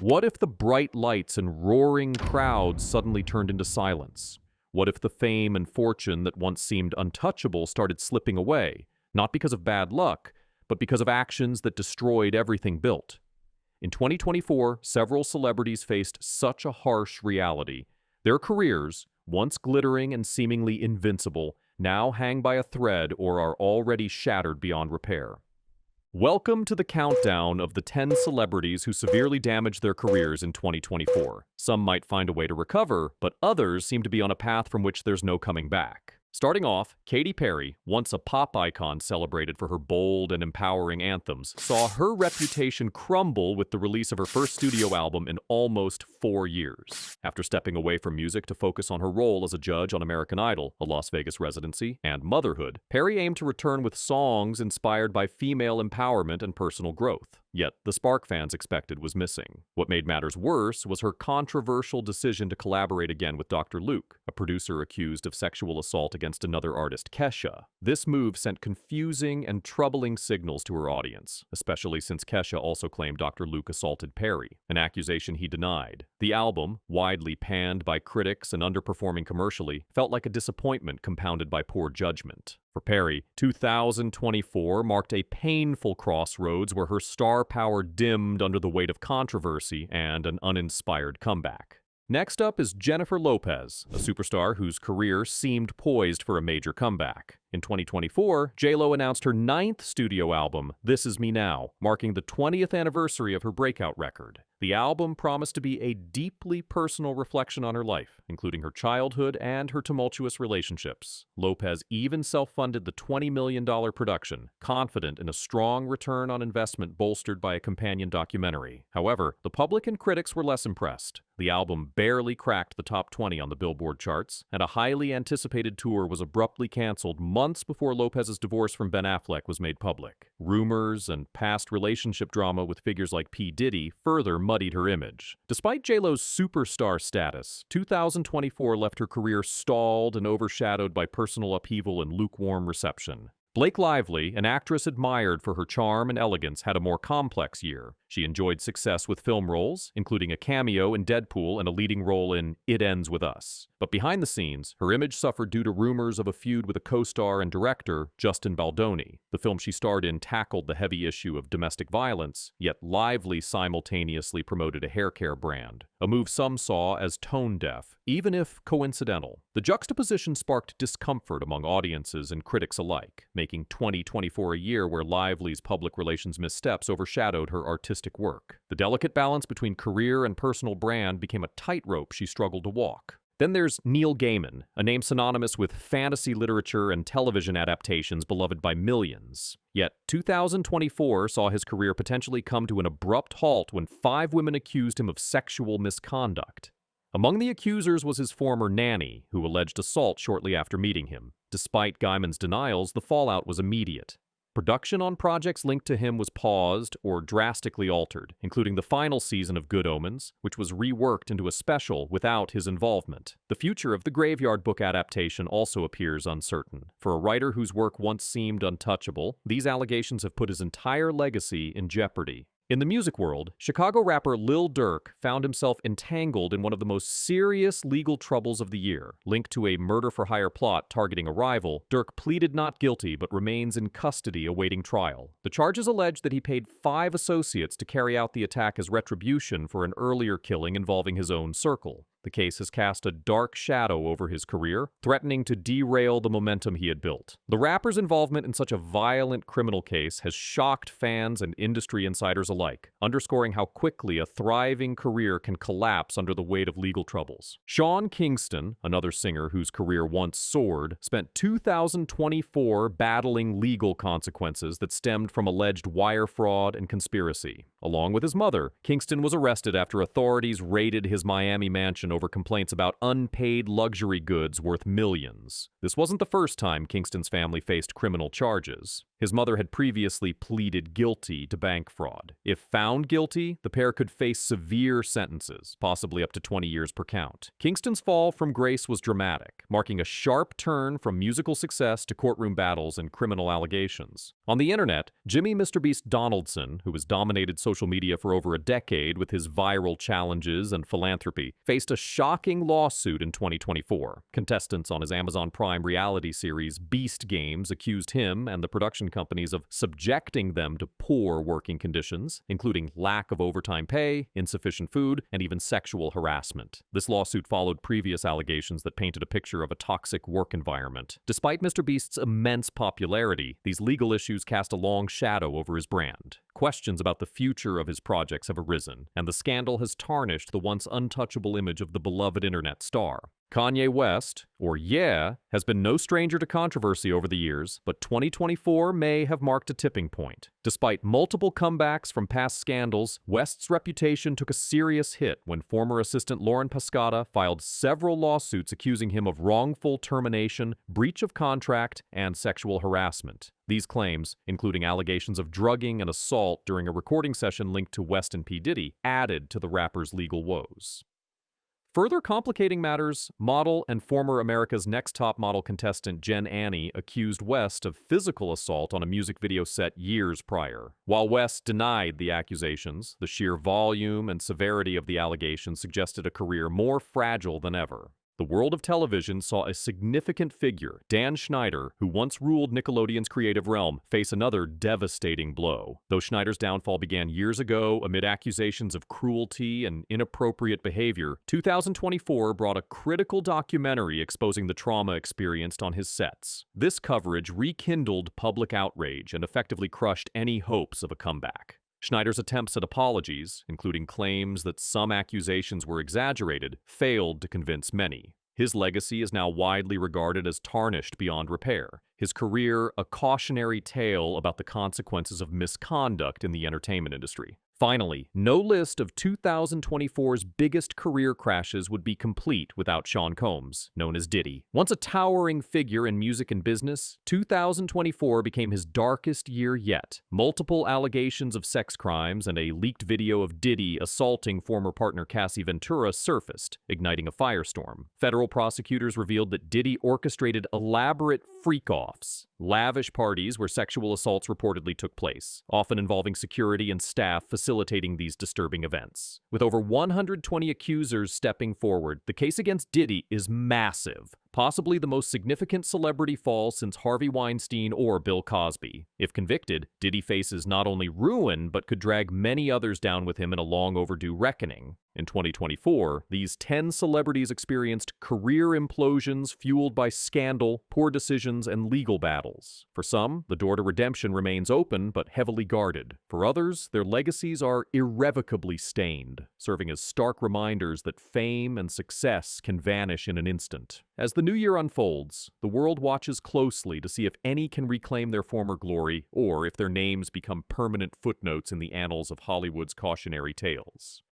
What if the bright lights and roaring crowds suddenly turned into silence? What if the fame and fortune that once seemed untouchable started slipping away, not because of bad luck, but because of actions that destroyed everything built? In 2024, several celebrities faced such a harsh reality. Their careers, once glittering and seemingly invincible, now hang by a thread or are already shattered beyond repair. Welcome to the countdown of the 10 celebrities who severely damaged their careers in 2024. Some might find a way to recover, but others seem to be on a path from which there's no coming back. Starting off, Katy Perry, once a pop icon celebrated for her bold and empowering anthems, saw her reputation crumble with the release of her first studio album in almost 4 years. After stepping away from music to focus on her role as a judge on American Idol, a Las Vegas residency, and motherhood, Perry aimed to return with songs inspired by female empowerment and personal growth. Yet, the spark fans expected was missing. What made matters worse was her controversial decision to collaborate again with Dr. Luke, a producer accused of sexual assault against another artist, Kesha. This move sent confusing and troubling signals to her audience, especially since Kesha also claimed Dr. Luke assaulted Perry, an accusation he denied. The album, widely panned by critics and underperforming commercially, felt like a disappointment compounded by poor judgment. For Perry, 2024 marked a painful crossroads where her star power dimmed under the weight of controversy and an uninspired comeback. Next up is Jennifer Lopez, a superstar whose career seemed poised for a major comeback. In 2024, J.Lo announced her 9th studio album, This Is Me Now, marking the 20th anniversary of her breakout record. The album promised to be a deeply personal reflection on her life, including her childhood and her tumultuous relationships. Lopez even self-funded the $20 million production, confident in a strong return on investment bolstered by a companion documentary. However, the public and critics were less impressed. The album barely cracked the top 20 on the Billboard charts, and a highly anticipated tour was abruptly canceled months before Lopez's divorce from Ben Affleck was made public. Rumors and past relationship drama with figures like P. Diddy further muddied her image. Despite J.Lo's superstar status, 2024 left her career stalled and overshadowed by personal upheaval and lukewarm reception. Blake Lively, an actress admired for her charm and elegance, had a more complex year. She enjoyed success with film roles, including a cameo in Deadpool and a leading role in It Ends With Us. But behind the scenes, her image suffered due to rumors of a feud with a co-star and director, Justin Baldoni. The film she starred in tackled the heavy issue of domestic violence, yet Lively simultaneously promoted a hair care brand, a move some saw as tone-deaf, even if coincidental. The juxtaposition sparked discomfort among audiences and critics alike, making 2024 a year where Lively's public relations missteps overshadowed her artistic work. The delicate balance between career and personal brand became a tightrope she struggled to walk. Then there's Neil Gaiman, a name synonymous with fantasy literature and television adaptations beloved by millions. Yet 2024 saw his career potentially come to an abrupt halt when 5 women accused him of sexual misconduct. Among the accusers was his former nanny, who alleged assault shortly after meeting him. Despite Gaiman's denials, the fallout was immediate. Production on projects linked to him was paused or drastically altered, including the final season of Good Omens, which was reworked into a special without his involvement. The future of the Graveyard Book adaptation also appears uncertain. For a writer whose work once seemed untouchable, these allegations have put his entire legacy in jeopardy. In the music world, Chicago rapper Lil Durk found himself entangled in one of the most serious legal troubles of the year. Linked to a murder-for-hire plot targeting a rival, Durk pleaded not guilty but remains in custody awaiting trial. The charges allege that he paid 5 associates to carry out the attack as retribution for an earlier killing involving his own circle. The case has cast a dark shadow over his career, threatening to derail the momentum he had built. The rapper's involvement in such a violent criminal case has shocked fans and industry insiders alike, underscoring how quickly a thriving career can collapse under the weight of legal troubles. Sean Kingston, another singer whose career once soared, spent 2024 battling legal consequences that stemmed from alleged wire fraud and conspiracy. Along with his mother, Kingston was arrested after authorities raided his Miami mansion over complaints about unpaid luxury goods worth millions. This wasn't the first time Kingston's family faced criminal charges. His mother had previously pleaded guilty to bank fraud. If found guilty, the pair could face severe sentences, possibly up to 20 years per count. Kingston's fall from grace was dramatic, marking a sharp turn from musical success to courtroom battles and criminal allegations. On the internet, Jimmy MrBeast Donaldson, who has dominated social media for over a decade with his viral challenges and philanthropy, faced a shocking lawsuit in 2024. Contestants on his Amazon Prime reality series Beast Games accused him and the production companies of subjecting them to poor working conditions, including lack of overtime pay, insufficient food, and even sexual harassment. This lawsuit followed previous allegations that painted a picture of a toxic work environment. Despite MrBeast's immense popularity, these legal issues cast a long shadow over his brand. Questions about the future of his projects have arisen, and the scandal has tarnished the once untouchable image of the beloved internet star. Kanye West, or Yeah, has been no stranger to controversy over the years, but 2024 may have marked a tipping point. Despite multiple comebacks from past scandals, West's reputation took a serious hit when former assistant Lauren Pascotta filed several lawsuits accusing him of wrongful termination, breach of contract, and sexual harassment. These claims, including allegations of drugging and assault during a recording session linked to West and P. Diddy, added to the rapper's legal woes. Further complicating matters, model and former America's Next Top Model contestant Jen Annie accused West of physical assault on a music video set years prior. While West denied the accusations, the sheer volume and severity of the allegations suggested a career more fragile than ever. The world of television saw a significant figure, Dan Schneider, who once ruled Nickelodeon's creative realm, face another devastating blow. Though Schneider's downfall began years ago amid accusations of cruelty and inappropriate behavior, 2024 brought a critical documentary exposing the trauma experienced on his sets. This coverage rekindled public outrage and effectively crushed any hopes of a comeback. Schneider's attempts at apologies, including claims that some accusations were exaggerated, failed to convince many. His legacy is now widely regarded as tarnished beyond repair, his career a cautionary tale about the consequences of misconduct in the entertainment industry. Finally, no list of 2024's biggest career crashes would be complete without Sean Combs, known as Diddy. Once a towering figure in music and business, 2024 became his darkest year yet. Multiple allegations of sex crimes and a leaked video of Diddy assaulting former partner Cassie Ventura surfaced, igniting a firestorm. Federal prosecutors revealed that Diddy orchestrated elaborate freak-offs, lavish parties where sexual assaults reportedly took place, often involving security and staff facilitating these disturbing events. With over 120 accusers stepping forward, the case against Diddy is massive, possibly the most significant celebrity fall since Harvey Weinstein or Bill Cosby. If convicted, Diddy faces not only ruin, but could drag many others down with him in a long overdue reckoning. In 2024, these 10 celebrities experienced career implosions fueled by scandal, poor decisions, and legal battles. For some, the door to redemption remains open but heavily guarded. For others, their legacies are irrevocably stained, serving as stark reminders that fame and success can vanish in an instant. As the new year unfolds, the world watches closely to see if any can reclaim their former glory or if their names become permanent footnotes in the annals of Hollywood's cautionary tales.